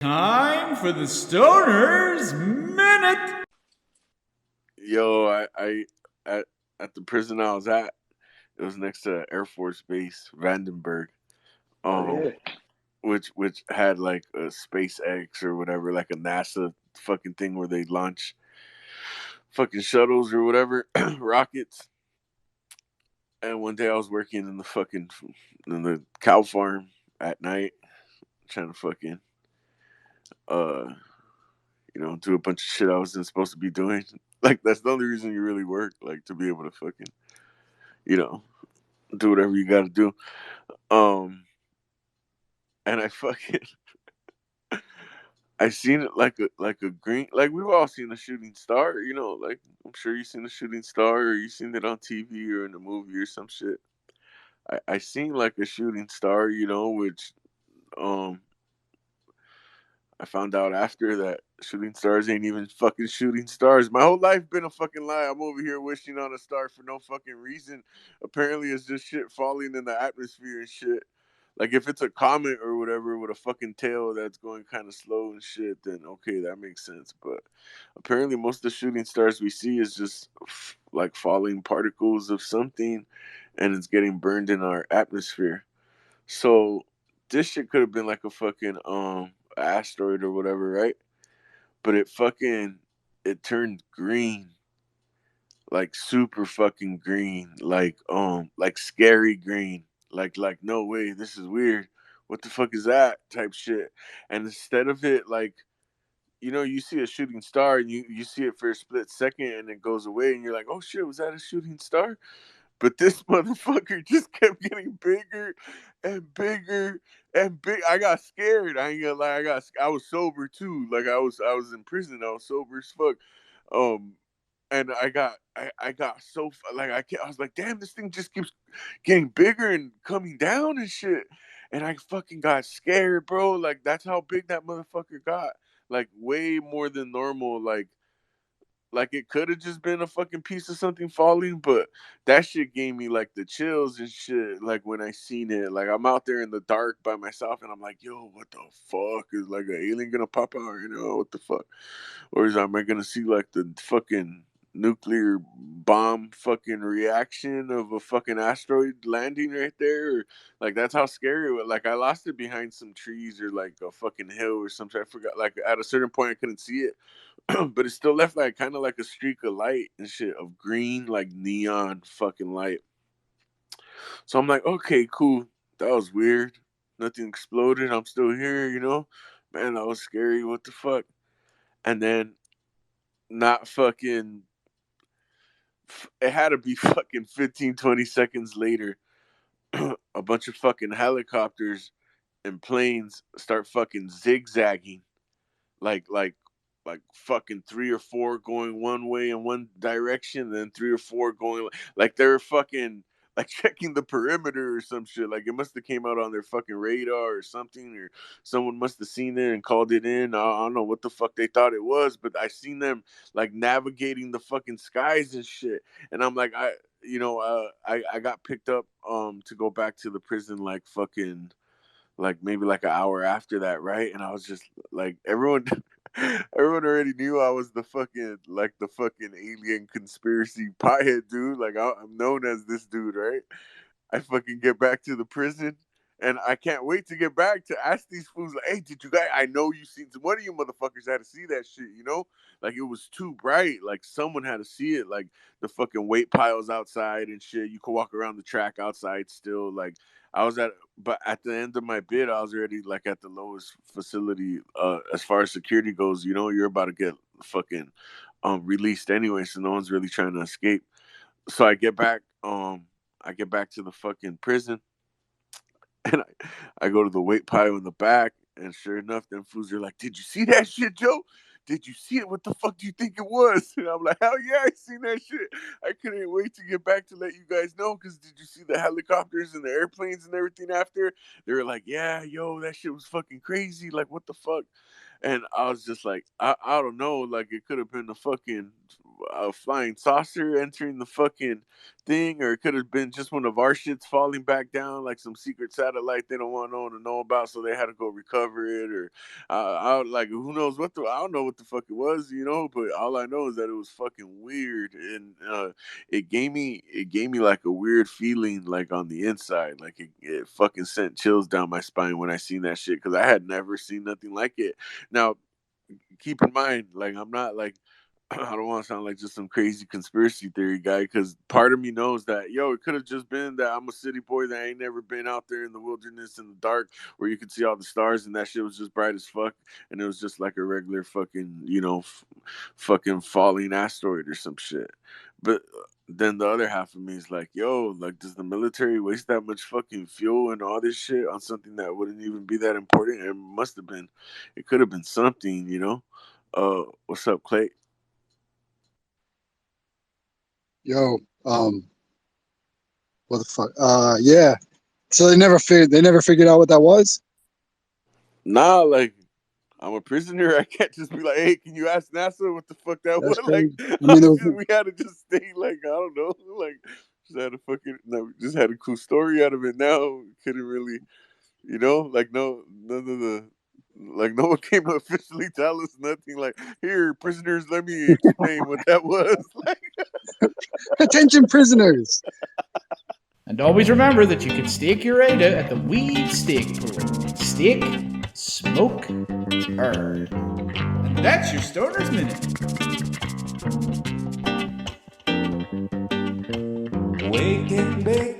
Time for the Stoner's Minute. Yo, I at at the prison I was at, it was next to Air Force Base, Vandenberg, Oh um, yeah. which had like a SpaceX or whatever, like a NASA fucking thing where they launch fucking shuttles or whatever, rockets. And one day I was working in the cow farm at night, trying to fucking uh do a bunch of shit I wasn't supposed to be doing. Like that's the only reason you really work, like to be able to fucking you know do whatever you got to do. Um, and I fucking I seen it like a green, like we've all seen a shooting star, like I'm sure you've seen a shooting star or you seen it on TV or in a movie or some shit. I seen like a shooting star, which um I found out after that shooting stars ain't even fucking shooting stars. My whole life been a fucking lie. I'm over here wishing on a star for no fucking reason. Apparently it's just shit falling in the atmosphere and shit. Like if it's a comet or whatever with a fucking tail that's going kind of slow and shit, then okay, that makes sense. But apparently most of the shooting stars we see is just like falling particles of something, and it's getting burned in our atmosphere. So this shit could have been like a fucking asteroid or whatever, right? But it turned green, like super fucking green, like scary green, like no way, this is weird. What the fuck is that type shit? And instead of it like you see a shooting star and you see it for a split second and it goes away and you're like, oh shit, was that a shooting star? But this motherfucker just kept getting bigger and bigger and big. I got scared. I ain't gonna lie. I was sober too. Like I was in prison. I was sober as fuck. Um, and I got so like I was like, damn, this thing just keeps getting bigger and coming down and shit. And I fucking got scared, bro. Like that's how big that motherfucker got. Like way more than normal. Like it could have just been a fucking piece of something falling, but that shit gave me like the chills and shit. Like when I seen it, like I'm out there in the dark by myself, and I'm like, "Yo, what the fuck is like an alien gonna pop out? What the fuck? Or am I gonna see like the fucking nuclear bomb fucking reaction of a fucking asteroid landing right there? Or, like that's how scary it was. Like I lost it behind some trees or like a fucking hill or something. I forgot. Like at a certain point, I couldn't see it, but it still left like kind of like a streak of light and shit of green, like neon fucking light. So I'm like, okay, cool. That was weird. Nothing exploded. I'm still here. Man, that was scary. What the fuck? And then not fucking it had to be fucking 15, 20 seconds later. A bunch of fucking helicopters and planes start fucking zigzagging like like like fucking three or four going one way in one direction, then three or four going like they're fucking like checking the perimeter or some shit. Like it must have came out on their fucking radar or something, or someone must have seen it and called it in. I don't know what the fuck they thought it was, but I seen them like navigating the fucking skies and shit. And I'm like, I got picked up to go back to the prison like fucking like maybe like an hour after that, right? And I was just like everyone everyone already knew I was the fucking alien conspiracy pothead dude. Like I'm known as this dude, right? I fucking get back to the prison and I can't wait to get back to ask these fools like, hey, did you guys I know you seen one of you motherfuckers had to see that shit. Like it was too bright. Like someone had to see it. Like the fucking weight piles outside and shit. You could walk around the track outside still. Like I was but at the end of my bid, I was already like at the lowest facility as far as security goes. You're about to get fucking released anyway, so no one's really trying to escape. So I get back to the fucking prison and I go to the weight pile in the back, and sure enough, them fools are like, "Did you see that shit, Joe? Did you see it? What the fuck do you think it was?" And I'm like, "Hell yeah, I seen that shit. I couldn't wait to get back to let you guys know. Cause did you see the helicopters and the airplanes and everything after?" They were like, "Yeah, yo, that shit was fucking crazy. Like, what the fuck?" And I was just like, I don't know. Like, it could have been a fucking a flying saucer entering the fucking thing, or it could have been just one of our shits falling back down, like some secret satellite they don't want no one to know about, so they had to go recover it, or like who knows what I don't know what the fuck it was, but all I know is that it was fucking weird, and it gave me like a weird feeling like on the inside, like it fucking sent chills down my spine when I seen that shit because I had never seen nothing like it. Now, keep in mind, like I'm not like I don't want to sound like just some crazy conspiracy theory guy because part of me knows that it could have just been that I'm a city boy that ain't never been out there in the wilderness in the dark where you could see all the stars and that shit was just bright as fuck and it was just like a regular fucking fucking falling asteroid or some shit. But then the other half of me is like, like, does the military waste that much fucking fuel and all this shit on something that wouldn't even be that important? It must have been. It could have been something. What's up, Clay? Yo, what the fuck? Yeah. So they never figured out what that was? Nah, like I'm a prisoner. I can't just be like, hey, can you ask NASA what the fuck that That's was? Like, crazy. I mean, we had to just stay like, I don't know, like just had a fucking no, just had a cool story out of it. Now couldn't really, like none of the. Like no one came to officially tell us nothing. Like, here, prisoners, let me explain what that was. Like, attention prisoners. And always remember that you can stake your Ada at the weed stake pool. Stake, smoke, earn. And that's your Stoner's Minute. Wake and bake